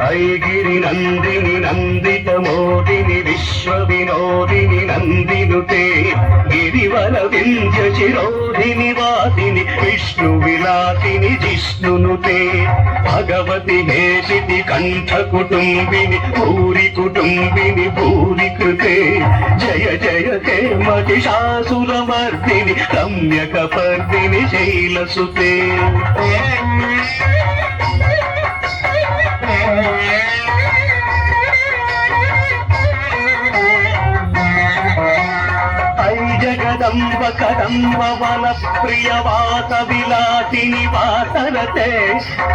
ఐగిరి నందిని నందిత మోదిని విశ్వ వినోదిని నందినుతే గిరివర వింధ్య చిరోధిని వాసిని విష్ణు విలాసిని జిష్ణునుతే భగవతి హేషితి కంఠ కుటుంబిని భూరి కుటుంబిని భూరి కృతే జయ జయ హే మహిషాసురమర్దిని రమ్యక పర్దిని శైలసుతే జగదంబ కదంబ వన ప్రియవాస విలాసిని వాసరతే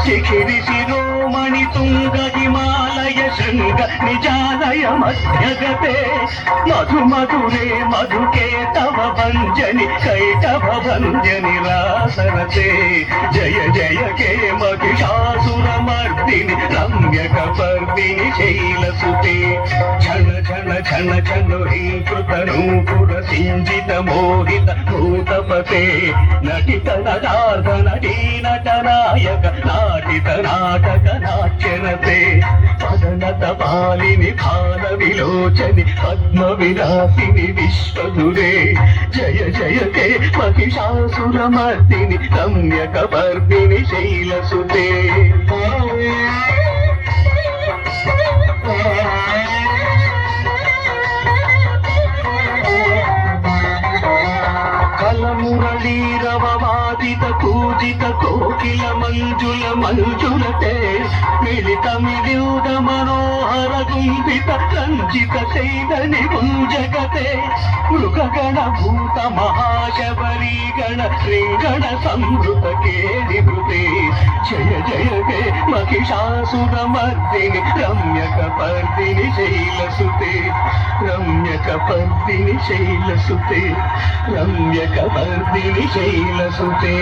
శిఖిరి శిరోమణి తుంగ హిమాలయ శృంగ నిజాలయ మధ్యగతే మధు మధురే మధుకే తవ భంజని కైటవ భంజని రాసరతే జయ జయ కే మహిషాసురమర్దిని రమ్యక పర్దిని శైలసుతే ఛణ ఛణ ఛణ ఛణ కృత నూపుర సింజిత మోహిత భూతపతే నటిత నటార్థ నటీ నట నాయక నాటిత నాటక నాట్యనతే పదనత పాలిని భాల విలోచని పద్మ విలాసిని విశ్వధురే జయ జయ కే మహిషాసురమర్దిని రమ్యక పర్దిని శైలసుతే మురళీరవవాదిత పూజిత కోకిల మంజుల మంజులతే మిలిత మిలియుద మనోహర గుంభిత రంజిత చైతని గుంజగతే మృగగణ భూత మహాశబరీ గణ శ్రీగణ సంవృత కేళిభృతే జయ జయ హే మహిషాసురమర్దిని రమ్యక పర్దిని శైలసుతే రమ్యక పర్దిని శైలసుతే రమ్యక పర్దిని శైలసుతే